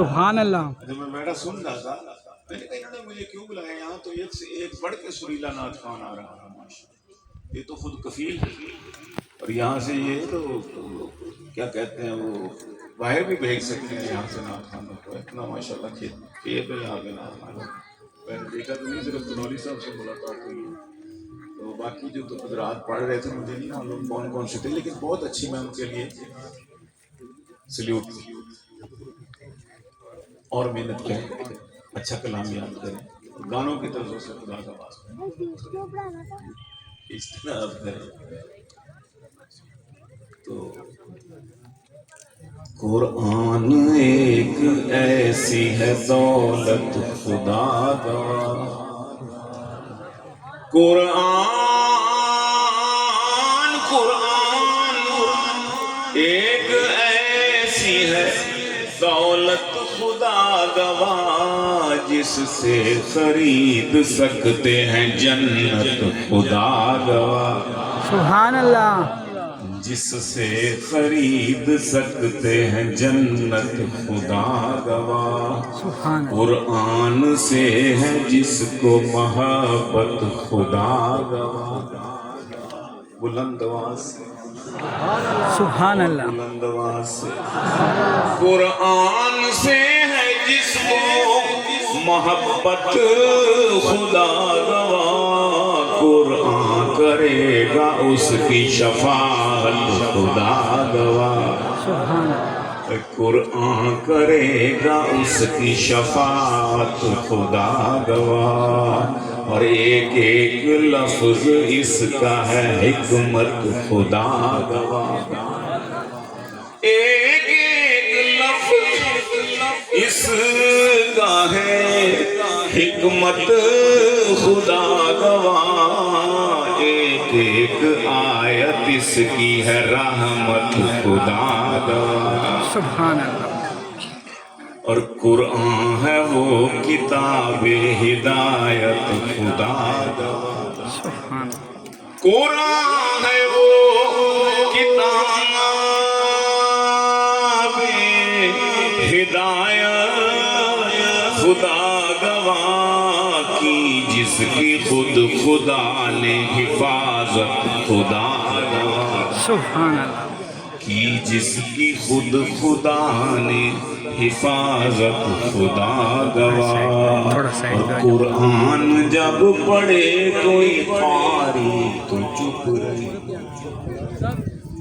سبحان اللہ. جب میں بیٹھا سن رہا تھا میں نے کہا انہوں نے مجھے کیوں بلایا یہاں تو ایک سے ایک بڑھ کے سریلا نعت خوان آ رہا ہے ماشاءاللہ. یہ تو خود کفیل ہے اور یہاں سے یہ تو کیا کہتے ہیں وہ باہر بھی بھیج سکتے ہیں یہاں سے نعت خوانوں کو. اتنا ماشاءاللہ کھیت ہے یہاں پہ نعت خوان. میں نے دیکھا تو نہیں صرف تنوری صاحب سے ملاقات ہوئی تو باقی جو تو حضرات پڑھ رہے تھے مجھے نہیں معلوم کون کون سے تھے لیکن بہت اچھی میں ان کے لیے سلیوٹ اور محنت کریں اچھا کلام یاد کریں گانوں کی طرف سے خدا کا واسطہ اجتناب کریں. تو قرآن ایک ایسی ہے دولت خدا گواہ. قرآن ایک ایسی ہے دولت خدا گواہ جس سے خرید سکتے ہیں جنت خدا گواہ. سبحان اللہ. جس سے خرید سکتے ہیں جنت خدا گواہ. سبحان اللہ. قرآن سے ہے جس کو محبت خدا گواہ. بلند آواز سے سبحان اللہ. بلند آواز سے قرآن سے ہے جس کو محبت خدا گواہ. قرآن کرے گا اس کی شفاعت خدا گواہ. سبحان اللہ. قرآن کرے گا اس کی شفاعت خدا گواہ. اور ایک ایک لفظ اس کا ہے حکمت خدا گواہ. ایک ایک لفظ اس کا ہے حکمت خدا گواہ. ایک ایک آیت اس کی ہے رحمت خدا گواہ. سبحان اللہ. اور قرآن ہے وہ کتاب ہدایت خدا گواہ. سبحان اللہ. قرآن ہے وہ کتاب ہدایت خدا گواہ کی جس کی خود خدا نے حفاظت خدا گواہ. سبحان اللہ. کی جس کی خود خدا نے حفاظت خدا گواہ. اور قرآن جب پڑھے کوئی قاری تو چپ رہے.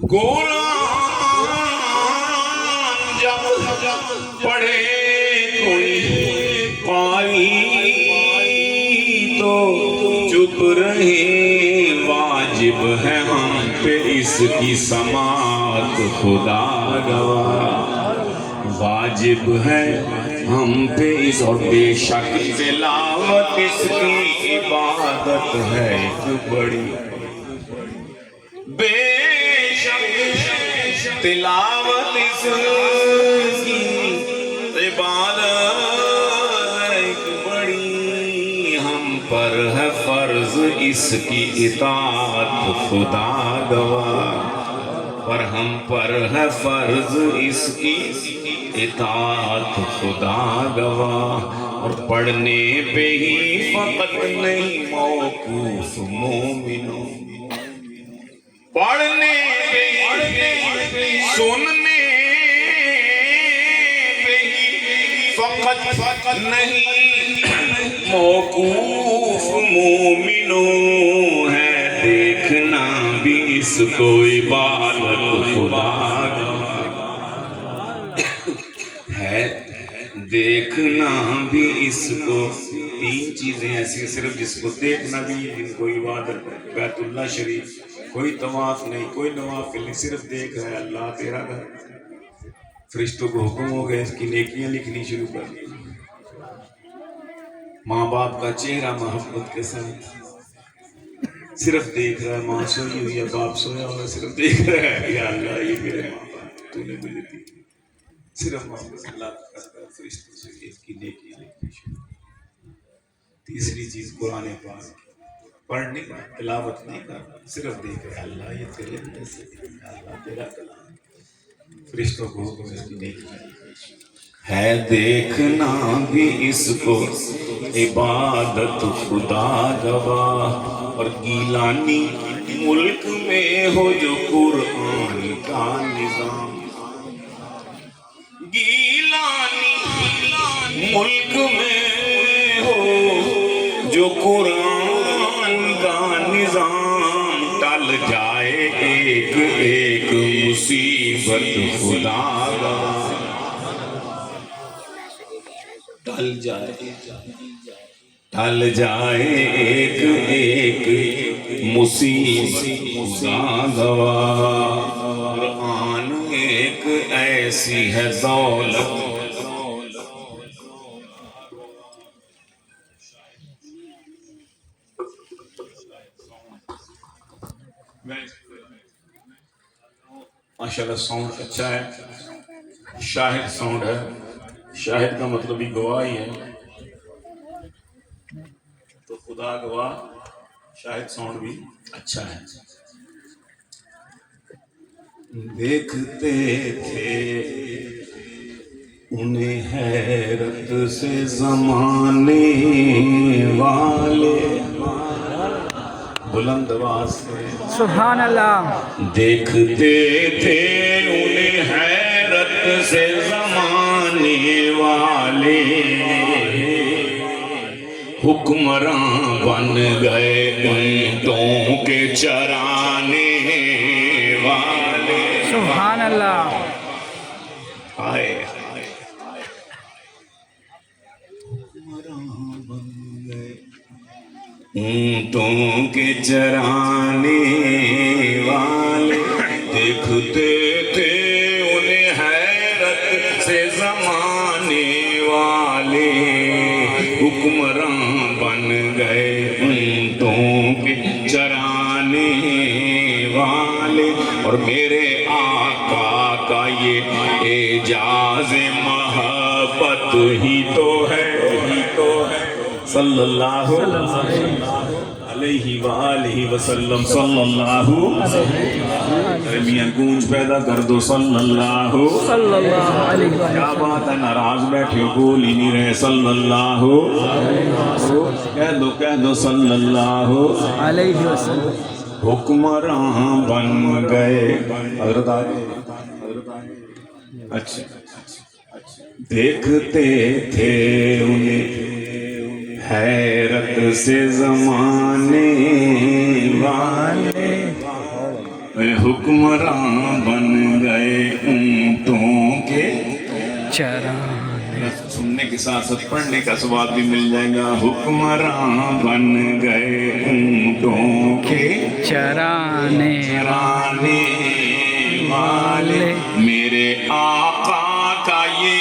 قرآن جب پڑھے کوئی قاری تو چپ رہے. واجب ہے ہم پہ اس کی سماعت خدا گواہ. واجب ہے ہم پہ اس اور بے شک تلاوت اس کی عبادت ہے ایک بڑی. بے شک تلاوت اس کی عبادت ایک بڑی. ہم پر ہے فرض اس کی اطاعت خدا گواہ. پر ہم پر ہے فرض اس کی اطاعت خدا گواہ. اور پڑھنے پہ ہی فقط نہیں موقوف مومنوں. پڑھنے پہ ہی سننے پہ ہی فقط نہیں موقوف مومنوں ہے. دیکھنا بھی اس کو عبادت خدا ہے. دیکھنا بھی اس کو. تین چیزیں ایسی صرف جس کو دیکھنا بھی جن کو عبادت. بیت اللہ شریف کوئی طواف نہیں کوئی نوافل نہیں صرف دیکھ رہا ہے اللہ تیرا گھر. فرشتوں کو حکم ہو گیا اس کی نیکیاں لکھنی شروع کر دی. ماں باپ کا چہرہ محبت کے ساتھ صرف دیکھ رہا ہے. ماں سوئی ہوئی ہے باپ سویا ہوا صرف دیکھ رہا ہے یا اللہ یہ میرے ماں باپ تو نے مجھے دی. صرف محبت اللہ کرتا ہے فرشتوں سے اس کی نیکیاں لکھنی شروع. تیسری چیز قرآن پاک پڑھنے کا تلاوت نہیں کرنا صرف دیکھ رہا ہے اللہ یہ تیرے اندر سے اللہ تیرا کلام. فرشتوں کو حکم ہے کہ نیکیاں لکھنی شروع. ہے دیکھنا بھی اس کو عبادت خدا گواہ، اور گیلانی ملک میں ہو جو قرآن کا نظام، گیلانی ملک میں ہو جو قرآن کا نظام، ٹل جائے ایک ایک مصیبت خدا گواہ، ٹل جائے ایک ایک مصیبت خدا گواہ، قرآن ایک ایسی ہے دولت، ماشاءاللہ ساؤنڈ اچھا ہے، شاہد ساؤنڈ ہے، شاہد کا مطلب ہی گواہ ہی ہے، تو خدا گواہ شاہد ساؤنڈ بھی اچھا ہے۔ دیکھتے تھے انہیں حیرت سے زمانے والے، بلند آواز سے سبحان اللہ، دیکھتے تھے انہیں حیرت سے زمانے والے، حکمراں بن گئے اونٹوں کے چرانے والے، سبحان اللہ، آئے حکمراں بن گئے اونٹوں کے چرانے والے، دیکھتے تھے انہیں حیرت سے زمانے والے، حکمراں بن گئے اونٹوں کے چرانے والے، اور میرے آقا کا یہ اعجاز محبت ہی تو ہے، صلی اللہ علیہ وآلہ وسلم، صلی اللہ، ارے میاں گونج پیدا کر دو، صلی اللہ، صلی اللہ علیہ کیا وسلم، بات ہے، ناراض بیٹھے ہو بول ہی نہیں رہے، صلی اللہ، کہہ دو صلی اللہ علیہ وسلم، حکمراں بن گئے، حضرت آئے، اچھا دیکھتے تھے انہیں حیرت سے زمانے والے، حکمراں بن گئے اونٹوں کے چرانے، سننے کے ساتھ ساتھ پڑھنے کا ثواب بھی مل جائے گا، حکمراں بن گئے اونٹوں کے چرانے چرانے والے، میرے آقا کا یہ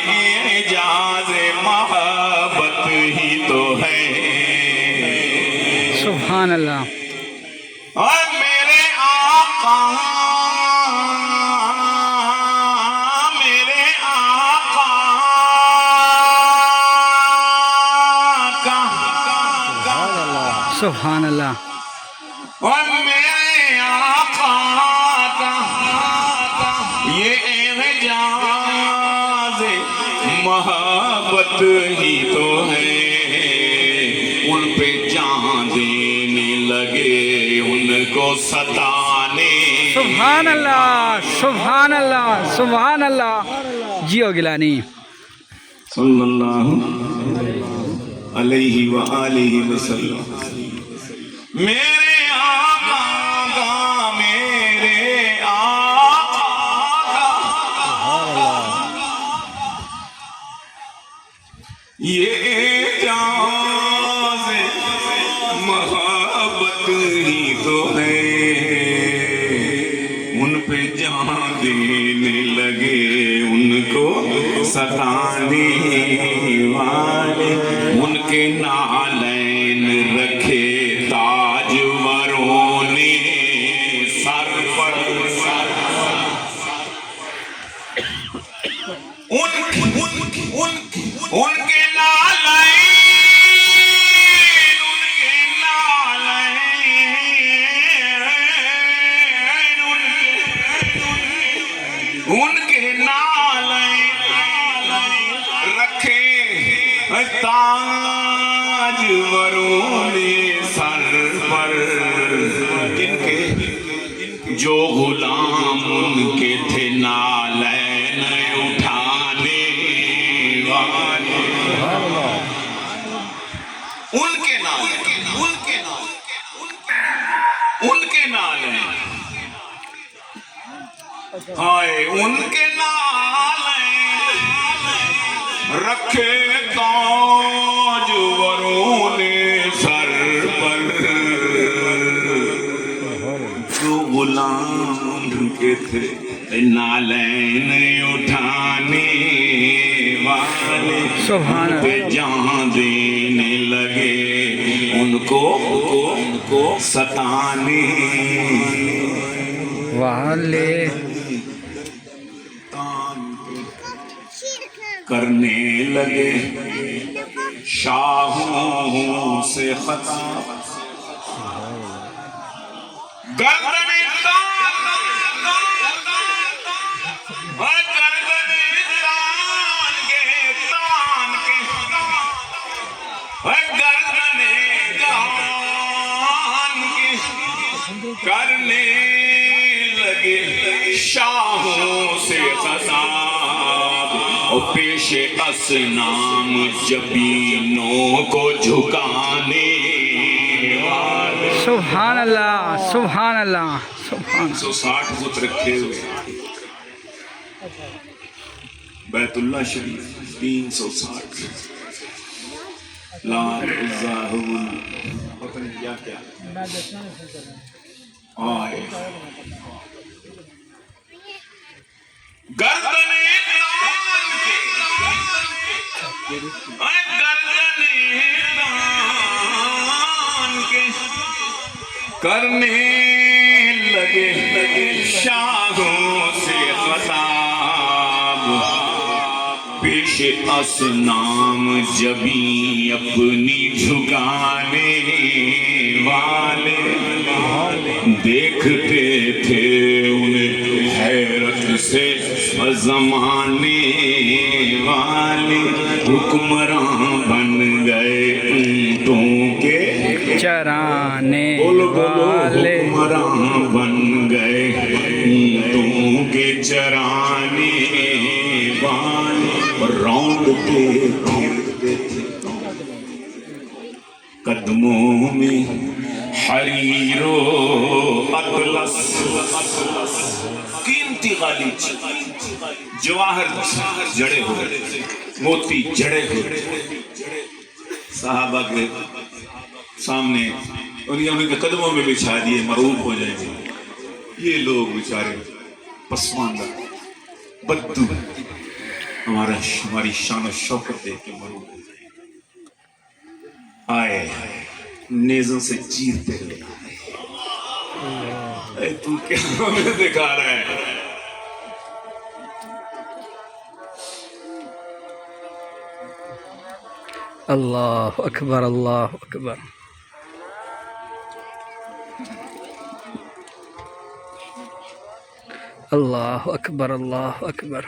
اعجاز محبت ہی تو ہے، سبحان اللہ، اور میرے آقا سبحان اللہ، اور میرے آقا کا یہ اعجاز محبت ہی تو ہے، ان پہ جان دینے لگے ان کو ستانے، سبحان اللہ، سبحان اللہ، سبحان اللہ، جیو گیلانی، صلی اللہ علیہ وآلہ وسلم، میرے آقا کا، میرے آقا کا یہ اعجاز محبت ہی تو ہے، ان پہ جان دینے لگے ان کو ستانے والے، ان کے نالین رکھے تاجوروں نے سر پر، ان کے نالین، ان کے نالین تاج ورون سر پر کن کے جو غلام ان کے تھے نالین اٹھانے والے ان کے نالین ہائے ان کے نالین رکھے تاج ورون سر پر جو غلام کے تھے نالین اٹھانے والے سبحان پہ جان دینے لگے ان کو ستانے والے کرنے لگے شاہوں سے خطاب گردن کرنے لگے شاہوں سے خطاب اور پیش اسنام جبینوں کو جھکانے والے سبحان اللہ سبحان اللہ سبحان 160 بت رکھے ہوئے بیت اللہ شریف 360 لال الزاہول پتہ نہیں کیا کیا آئے گردن تان کے کرنے لگے شاہوں سے خطاب پیش اسنام جبیں اپنی جھکانے والے دیکھتے تھے انہیں حیرت سے زمانے والے حکمراں بن گئے اونٹوں کے چرانے والے حکمراں بن گئے اونٹوں کے چرانے والے روندتے قدموں میں حریر و اطلس قیمتی غالیچ جواہر جڑے ہوئے موتی جڑے ہوئے صحابہ کے سامنے انہیں کے قدموں میں بچھا دیے مروب ہو جائیں گے یہ لوگ بیچارے پسماندہ بدو ہماری شان و شوکت دیکھ کے مروب ہو جائیں آئے نیزوں سے چیرتے ہوئے اے تو کیا ہمیں دکھا رہا ہے اللہ اکبر اللہ اکبر اللہ اکبر اللہ اکبر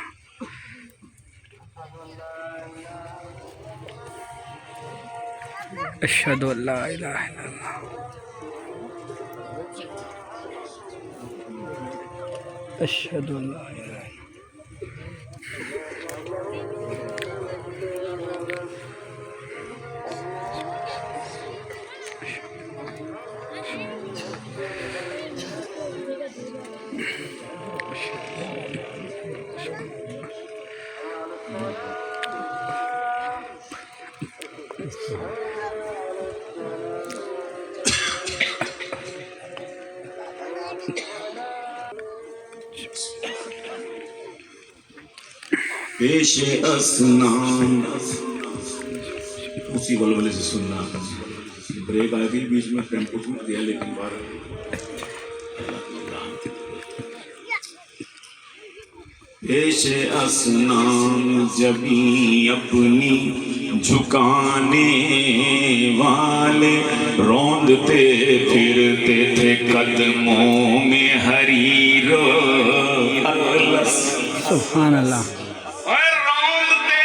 اشہد ان لا الہ الا اللہ اشہد ان لا الہ الا اللہ پیش اسنان اسی ولولے سے سننا بریک آئی تھی بیچ میں ٹیمپو ٹوٹ دیا لیکن بار پیش اسنان جبیں اپنی جھکانے والے روندتے پھرتے تھے قدموں میں حریر سبحان اللہ روندتے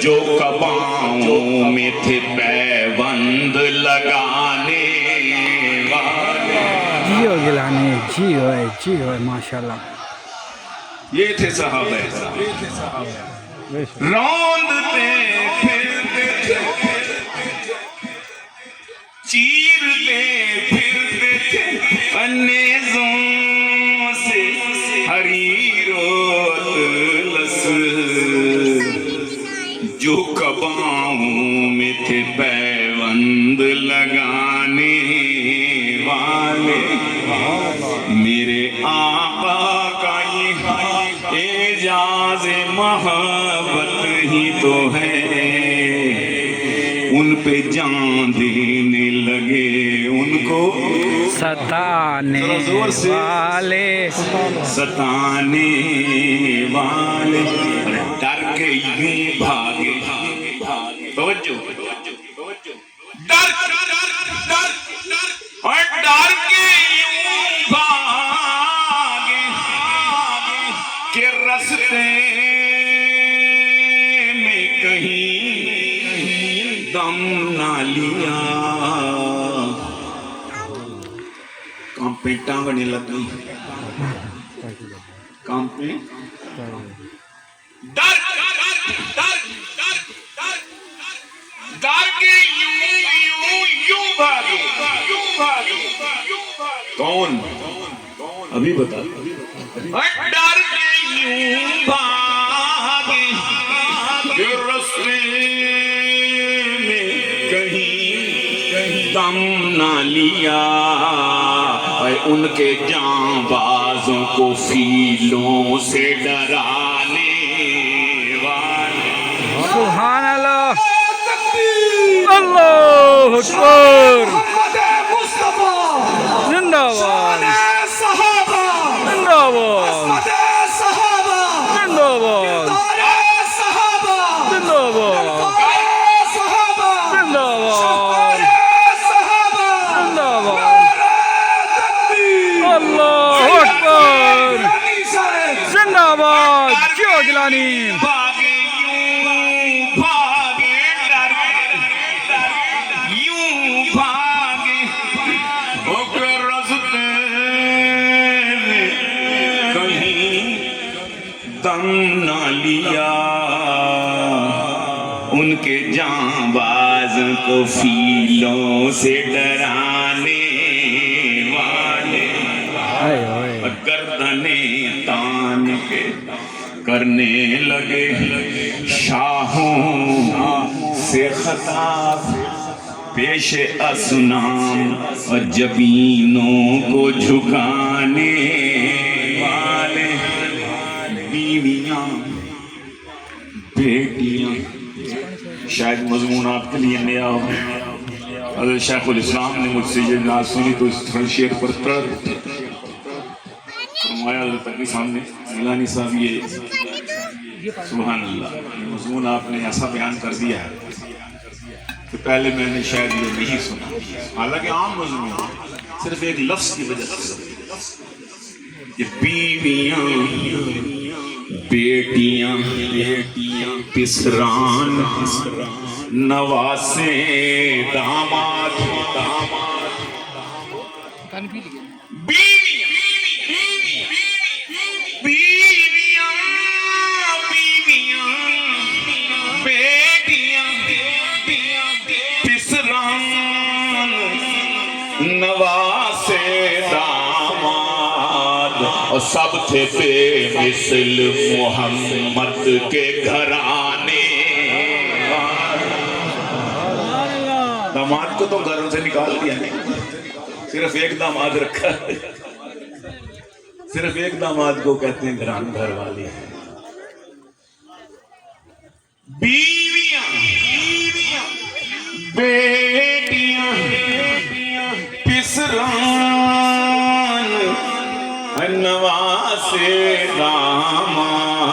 جو کباؤں میں تھے پیوند لگانے والے. جیو گیلانی، جیو ماشاءاللہ. یہ تھے صحابہ روندتے پھرتے تھے، چیرتے پھرتے تھے نیزوں سے حریر و اطلس. جو کباؤں میں تھے پیوند لگانے والے. میرے آقا کا یہ اعجاز محبت ہی تو ہے. ان پہ جان دینے لگے ان کو ستانے والے، ستانے والے. ڈر کے یوں بھاگے، توجہ، ڈر اور ڈر کے یوں بھاگے کہ رستے میں کہیں دم نہ لیا. کانپیں ٹانگنے لگی، کانپیں ڈر ڈر کے یوں بھاگے. کون ابھی بتا. ڈر کے یوں بھاگے کہ رستے میں کہیں دم نہ لیا. ان کے جاں بازوں کو فیلوں سے ڈرانے والے. سبحان اللہ، اللہ اکبر. زندہ باد، زندہ باد، زندہ باد، زندہ باد، زندہ باد، زندہ باد. اللہ اکبر، زندہ باد. جیو گیلانی. دم نہ لیا. ان کے جاں باز کو فیلوں سے ڈرانے والے. گردنیں تان کے کرنے لگے شاہوں سے خطاب پیش اصنام اور جبینوں کو جھکانے والے. بیویاں بیٹیاں، شاید مضمون آپ کے لیے نیا ہو. حضرت شیخ الاسلام نے مجھ سے یہ نعت سنی تو اس شعر پر تڑپ اٹھے. فرمایا حضرت تقی صاحب نے، گیلانی صاحب یہ سبحان اللہ مضمون آپ نے ایسا بیان کر دیا ہے کہ پہلے میں نے شاید یہ نہیں سنا. حالانکہ عام مضمون صرف ایک لفظ کی وجہ سے کہ بیویاں بیٹیاں پسران نواسے داماد. اور سب تھے بے مثل محمد کے گھرانے. داماد کو تو گھروں سے نکال دیا نہیں، صرف ایک داماد رکھا ہے. صرف ایک داماد کو کہتے ہیں گھر والی. بیویاں بیٹیاں پسران نواسے داماد.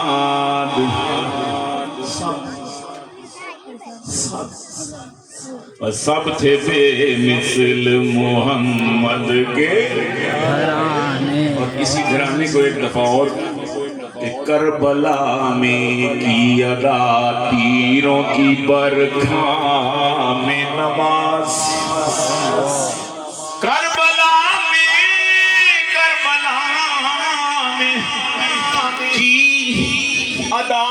سب تھے بے مثل محمد کے گھرانے. اور اسی گھرانے کو ایک دفعہ اور ایک کربلا میں کی ادا تیروں کی برکھا میں نماز کربلا میں کی ادا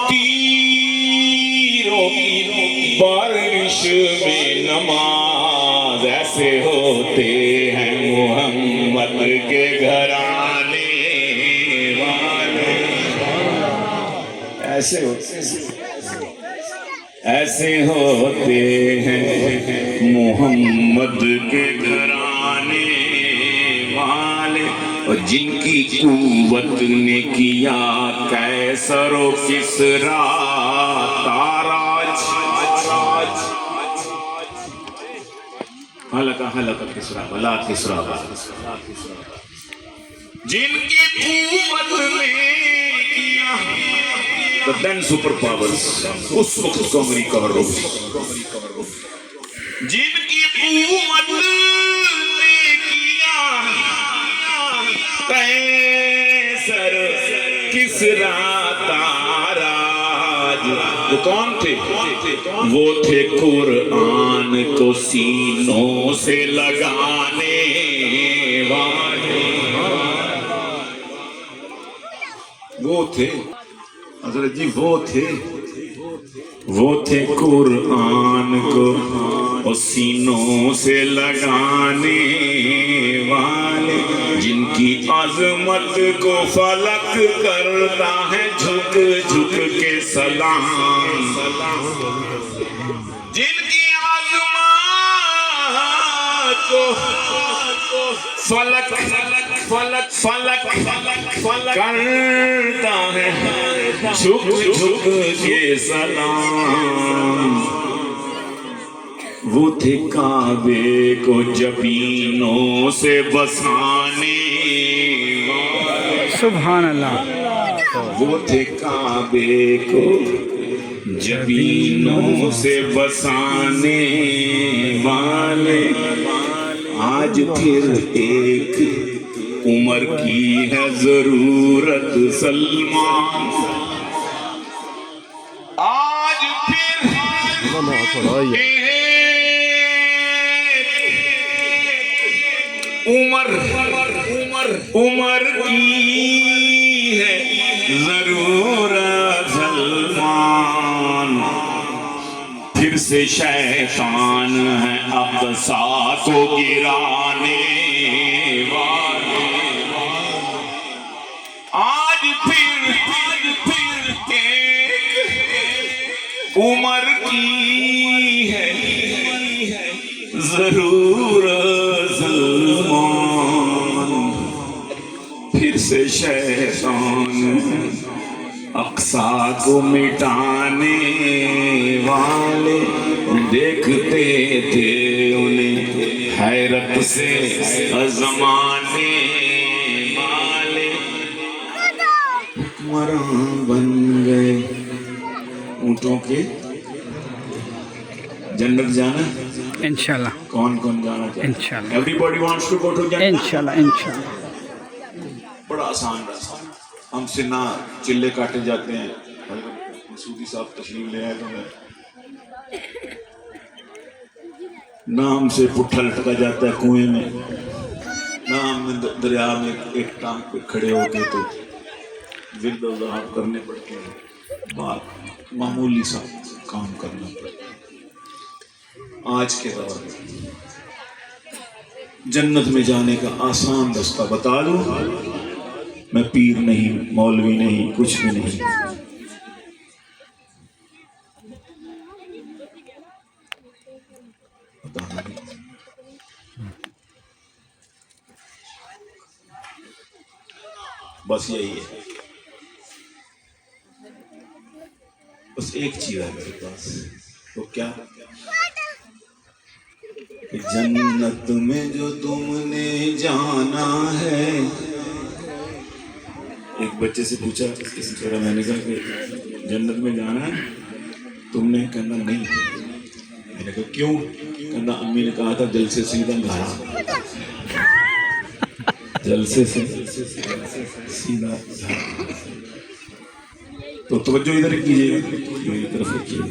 تیروں کی بارش میں نماز ایسے ہوتے ہیں محمد کے گھرانے والے ایسے ہوتے ہیں محمد کے گھرانے والے اور جن کی قوت نے کیا قیصر و کسریٰ تاراج حلقہ کسریٰ ولا کسریٰ جن کی قوت نے کیا the then super powers اس وقت کو امریکہ اور روس جن کی قوت نے کیا قیصر کسریٰ تاراج وہ کون تھے؟ وہ تھے قرآن کو سینوں سے لگانے والے وہ تھے حضرت جی وہ تھے قرآن کو سینوں سے لگانے والے جن کی عظمت کو فلک کرتا ہے جھک جھک کے سلام جن کی عظمت کو فلک کرتا ہے جھک جھک کے سلام وہ تھے کعبے کو جبینوں سے بسانے سبحان اللہ وہ تھے کعبے کو جبینوں سے بسانے والے آج پھر ایک عمر کی ہے ضرورت سلمان آج پھر عمر کی ہے ضرورت سلمان پھر سے شیطان ہے اقصیٰ کو گرانے والے آج پھر ایک عمر کی ہے ضرورت سلمان پھر سے شیطان اقصیٰ کو مٹانے والے دیکھتے تھے انہیں حیرت سے زمانے والے حکمراں بن گئے اونٹوں کے جنت جانا انشاءاللہ کون کون جانا چاہتا ہے انشاءاللہ everybody wants to go to جنت انشاءاللہ بڑا آسان راستہ ہم سے نہ چلے کاٹے جاتے ہیں مسعودی صاحب تشریف لے آئے تو میں نہ ہم سے پٹھا لٹکا جاتا ہے کنویں میں نہ ہم دریا میں ایک ٹانگ پہ کھڑے ہو کے تو ورد و ذہاب کرنے پڑتے ہیں بات معمولی سا کام کرنا پڑتا ہے آج کے دور میں جنت میں جانے کا آسان رستہ بتا دوں میں پیر نہیں مولوی نہیں کچھ بھی نہیں بس یہی ہے بس ایک چیز ہے میرے پاس وہ کیا کہ جنت میں جو تم نے جانا ہے ایک بچے سے پوچھا کسی طرح میں نے کہا کہ جنت میں جانا ہے تم نے کہنا نہیں میں نے کہا کیوں کہنا امی نے کہا تھا دل سے سیدھا گھر جلسے سے سیدھا تو توجہ ادھر کیجیے، میری طرف رکھیے.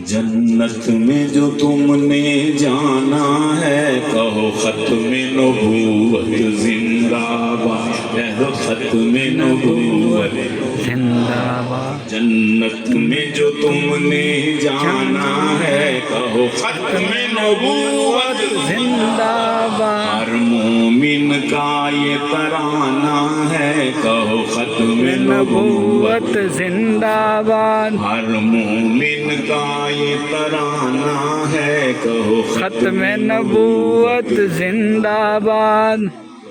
جنت میں جو تم نے جانا ہے کہو ختم نبوت زندہ باد، کہو ختم نبوت زندہ باد. جنت میں جو تم نے جانا ہے کہو ختم نبوت زندہ باد. ہر مومن کا یہ ترانہ ہے کہو ختم نبوت زندہ باد. ہر مومن کا یہ ترانہ ہے کہو ختم نبوت زندہ باد.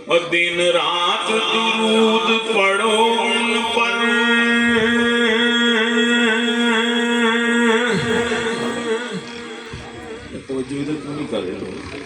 اور دن رات درود پڑھو ان پر، توجہ ادھر کیوں نہیں کر رہے لوگ؟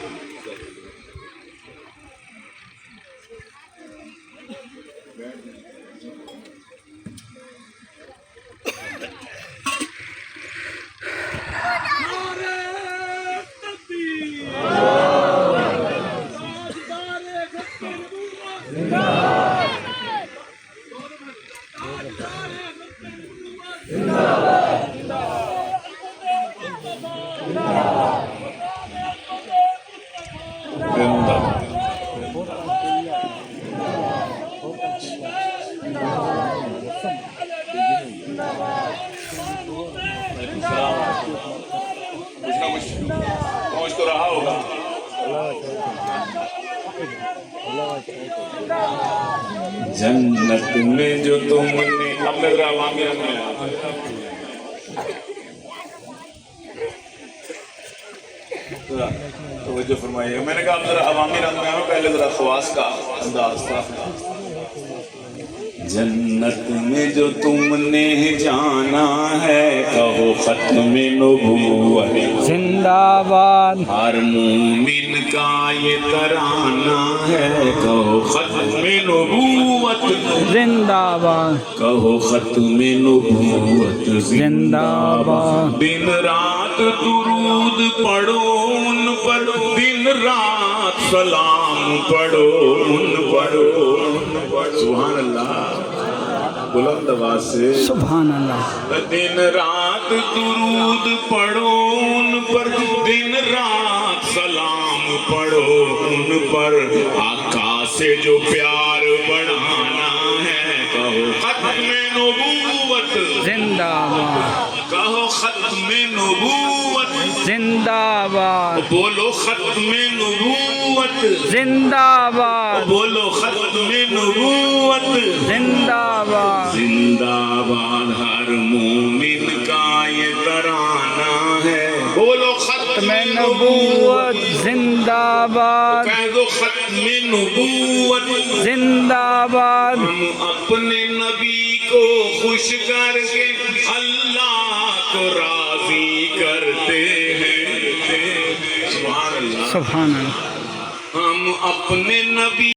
پہنچ تو رہا ہوگا. جنت میں جو تم نے، اب میں ذرا عوامی رنگ میں توجہ فرمائیے. میں نے کہا اب ذرا عوامی رنگ میں آؤ، پہلے ذرا خواص کا انداز تھا. جنت میں جو تم نے جانا ہے کہو ختم نبوت زندہ باد. ہر مومن کا یہ ترانہ ہے کہو ختم نبوت زندہ باد. کہو ختم نبوت زندہ باد. دن رات درود پڑھو ان پر، دن رات سلام پڑھو ان پر. سبحان اللہ، بلند آواز سے سبحان اللہ. دن رات درود پڑھو ان پر، دن رات سلام پڑھو ان پر. آقا سے جو پیار بڑھانا ہے کہو ختم نبوت زندہ باد. کہو ختم نبوت زندہ باد. بولو ختم نبوت زندہ باد. بولو ختم نبوت زندہ باد. زندہ باد. ہر مومن کا یہ ترانہ ہے. بولو ختم نبوت زندہ باد. کہہ دو ختم نبوت زندہ باد. ہم اپنے نبی کو خوش کر کے اللہ کو راضی کرتے ہیں. سبحان اللہ. سبحان اللہ. ہم اپنے نبی